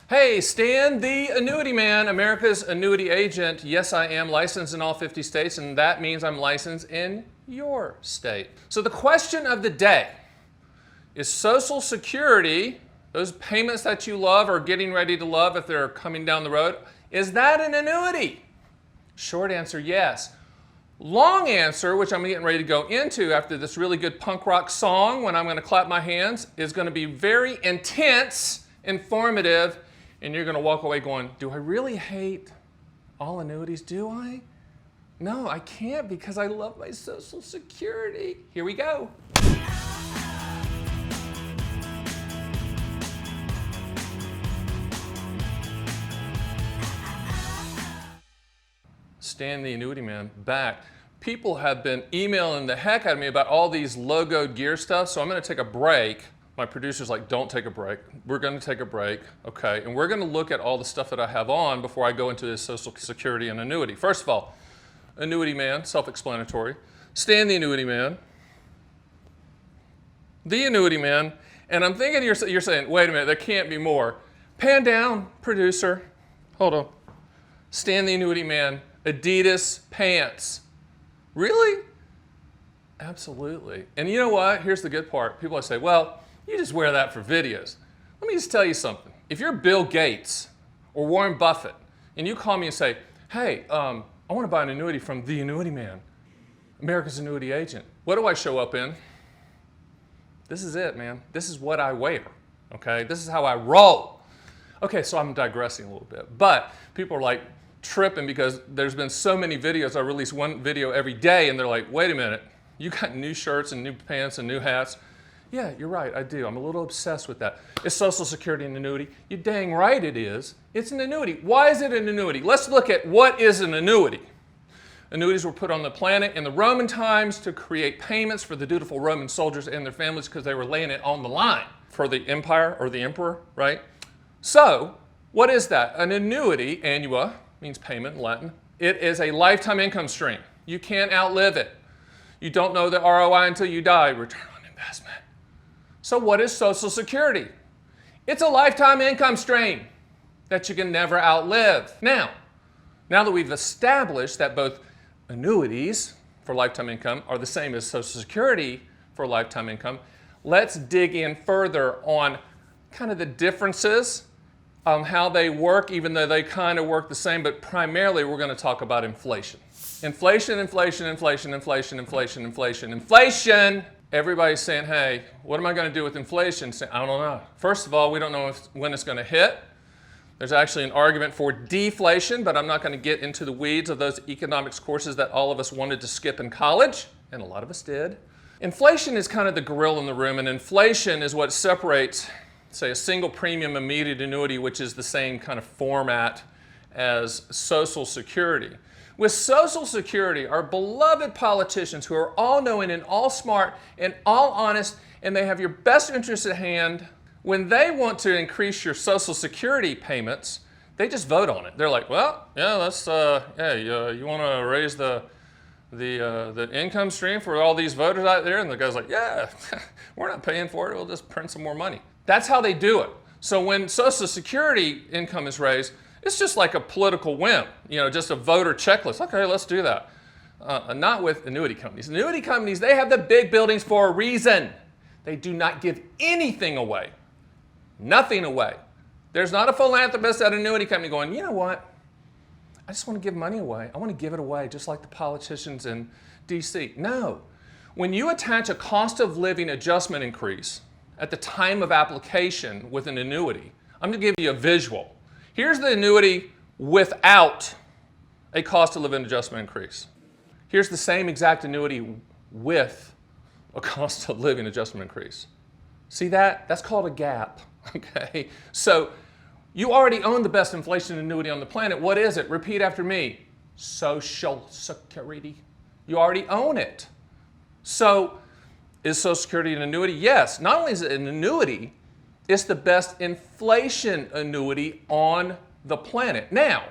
Hey, Stan, the Annuity Man, America's annuity agent. Yes, I am licensed in all 50 states, and that means I'm licensed in your state. So the question of the day is Social Security, those payments that you love or getting ready to love if they're coming down the road, is that an annuity? Short answer, yes. Long answer, which I'm getting ready to go into after this really good punk rock song when I'm going to clap my hands, is going to be very intense, informative, and you're going to walk away going, do I really hate all annuities? Do I? No, I can't because I love my Social Security. Here we go. Stan the Annuity Man back. People have been emailing the heck out of me about all these logoed gear stuff, so I'm going to take a break. My producer's like, don't take a break. We're going to take a break, okay? And we're going to look at all the stuff that I have on before I go into this Social Security and annuity. First of all, Annuity Man, self-explanatory. Stan the Annuity Man. The Annuity Man. And I'm thinking you're saying, wait a minute, there can't be more. Pan down, producer. Hold on. Stan the Annuity Man. Adidas pants. Really? Absolutely. And you know what? Here's the good part. People say, well, you just wear that for videos. Let me just tell you something. If you're Bill Gates or Warren Buffett and you call me and say, hey, I want to buy an annuity from the Annuity Man, America's annuity agent, what do I show up in? This is it, man. This is what I wear, okay? This is how I roll. Okay, so I'm digressing a little bit, but people are like tripping because there's been so many videos. I release one video every day and they're like, wait a minute, you got new shirts and new pants and new hats. Yeah, you're right, I do. I'm a little obsessed with that. Is Social Security an annuity? You're dang right it is. It's an annuity. Why is it an annuity? Let's look at what is an annuity. Annuities were put on the planet in the Roman times to create payments for the dutiful Roman soldiers and their families because they were laying it on the line for the empire or the emperor, right? So, what is that? An annuity, annua, means payment in Latin. It is a lifetime income stream. You can't outlive it. You don't know the ROI until you die, return on investment. So what is Social Security? It's a lifetime income stream that you can never outlive. Now that we've established that both annuities for lifetime income are the same as Social Security for lifetime income, let's dig in further on kind of the differences, how they work, even though they kind of work the same, but primarily we're going to talk about inflation. Inflation, inflation, inflation, inflation, inflation, inflation, inflation. Everybody's saying, hey, what am I going to do with inflation? I don't know. First of all, we don't know when it's going to hit. There's actually an argument for deflation, but I'm not going to get into the weeds of those economics courses that all of us wanted to skip in college, and a lot of us did. Inflation is kind of the gorilla in the room, and inflation is what separates, say, a single premium immediate annuity, which is the same kind of format as Social Security. With Social Security, our beloved politicians who are all knowing and all smart and all honest, and they have your best interest at hand, when they want to increase your Social Security payments, they just vote on it. They're like, well, yeah, let's, you want to raise the income stream for all these voters out there? And the guy's like, yeah, we're not paying for it. We'll just print some more money. That's how they do it. So when Social Security income is raised, it's just like a political whim, just a voter checklist. Okay, let's do that. Not with annuity companies. Annuity companies, they have the big buildings for a reason. They do not give anything away. Nothing away. There's not a philanthropist at an annuity company going, you know what? I just want to give money away. I want to give it away just like the politicians in D.C. No. When you attach a cost of living adjustment increase at the time of application with an annuity, I'm going to give you a visual. Here's the annuity without a cost of living adjustment increase. Here's the same exact annuity with a cost of living adjustment increase. See that? That's called a gap. Okay? So you already own the best inflation annuity on the planet. What is it? Repeat after me. Social Security. You already own it. So is Social Security an annuity? Yes. Not only is it an annuity, it's the best inflation annuity on the planet. Now,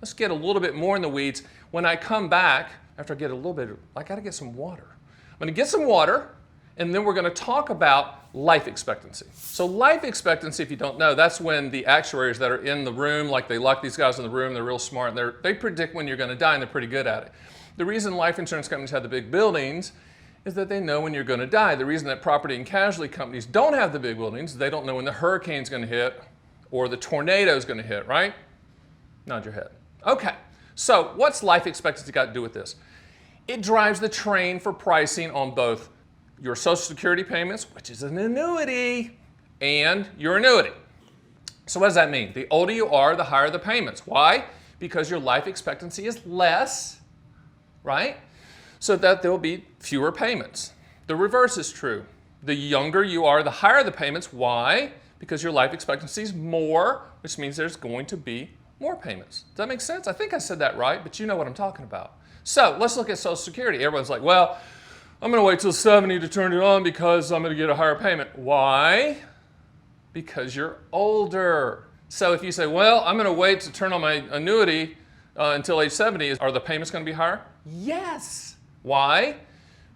let's get a little bit more in the weeds. When I come back, after I get a little bit, I got to get some water. I'm going to get some water, And then we're going to talk about life expectancy. So life expectancy, if you don't know, that's when the actuaries that are in the room, like they lock these guys in the room, they're real smart, and they predict when you're going to die, and they're pretty good at it. The reason life insurance companies have the big buildings is that they know when you're going to die. The reason that property and casualty companies don't have the big buildings, they don't know when the hurricane's going to hit or the tornado's going to hit, right? Nod your head. Okay, so what's life expectancy got to do with this? It drives the train for pricing on both your Social Security payments, which is an annuity, and your annuity. So what does that mean? The older you are, the higher the payments. Why? Because your life expectancy is less, right? So that there will be fewer payments. The reverse is true. The younger you are, the higher the payments. Why? Because your life expectancy is more, which means there's going to be more payments. Does that make sense? I think I said that right, but you know what I'm talking about. So let's look at Social Security. Everyone's like, well, I'm going to wait till 70 to turn it on because I'm going to get a higher payment. Why? Because you're older. So if you say, well, I'm going to wait to turn on my annuity until age 70, are the payments going to be higher? Yes. Why?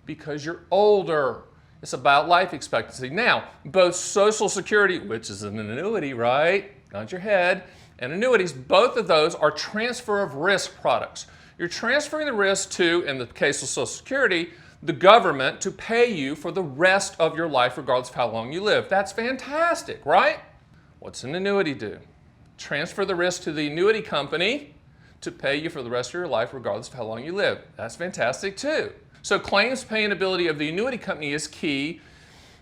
Because you're older. It's about life expectancy. Now, both Social Security, which is an annuity, right? Nod your head, and annuities, both of those are transfer of risk products. You're transferring the risk to, in the case of Social Security, the government to pay you for the rest of your life regardless of how long you live. That's fantastic, right? What's an annuity do? Transfer the risk to the annuity company to pay you for the rest of your life regardless of how long you live. That's fantastic too. So claims paying ability of the annuity company is key.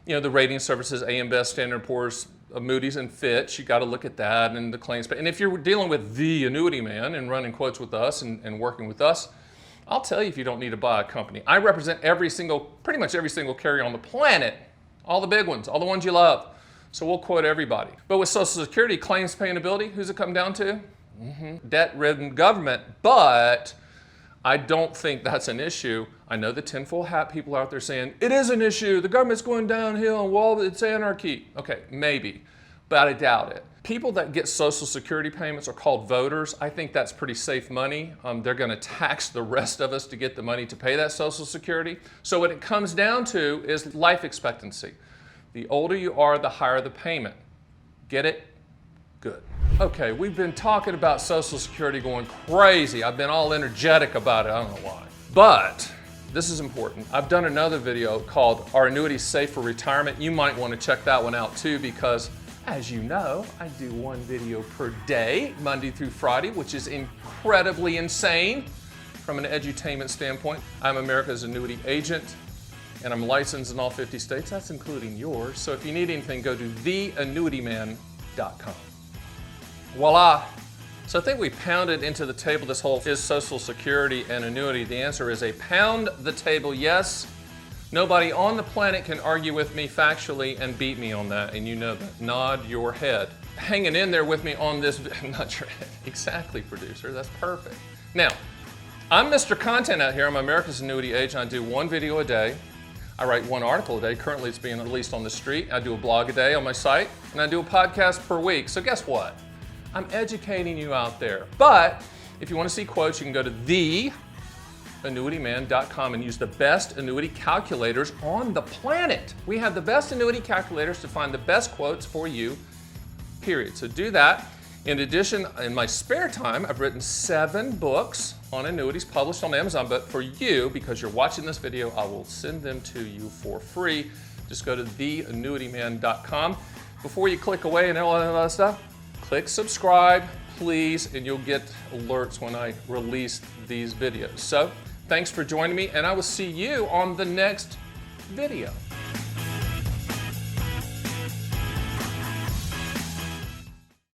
You know, the rating services, AM Best, Standard & Poor's, Moody's, and Fitch, you got to look at that and the claims pay. And if you're dealing with the annuity man and running quotes with us and working with us, I'll tell you if you don't need to buy a company. I represent pretty much every single carrier on the planet, all the big ones, all the ones you love. So we'll quote everybody. But with Social Security, claims paying ability, who's it come down to? Debt-ridden government, but I don't think that's an issue. I know the tinfoil hat people out there saying, it is an issue, the government's going downhill, and well, it's anarchy. Okay, maybe, but I doubt it. People that get Social Security payments are called voters. I think that's pretty safe money. They're going to tax the rest of us to get the money to pay that Social Security. So what it comes down to is life expectancy. The older you are, the higher the payment. Get it? Good. Okay, we've been talking about Social Security going crazy. I've been all energetic about it. I don't know why. But this is important. I've done another video called Are Annuities Safe for Retirement? You might want to check that one out too, because as you know, I do one video per day, Monday through Friday, which is incredibly insane from an edutainment standpoint. I'm America's annuity agent, and I'm licensed in all 50 states. That's including yours. So if you need anything, go to theannuityman.com. Voila. So I think we pounded into the table this whole is Social Security and annuity. The answer is a pound the table yes. Nobody on the planet can argue with me factually and beat me on that, and you know that. Nod your head. Hanging in there with me on this, nod your head. Exactly, producer, that's perfect. Now, I'm Mr. Content out here. I'm America's annuity agent. I do one video a day. I write one article a day. Currently it's being released on the street. I do a blog a day on my site, and I do a podcast per week. So guess what? I'm educating you out there. But if you want to see quotes, you can go to theannuityman.com and use the best annuity calculators on the planet. We have the best annuity calculators to find the best quotes for you, period. So do that. In addition, in my spare time, I've written 7 books on annuities published on Amazon, but for you, because you're watching this video, I will send them to you for free. Just go to theannuityman.com. Before you click away and all that other stuff, click subscribe, please, and you'll get alerts when I release these videos. So, thanks for joining me, and I will see you on the next video.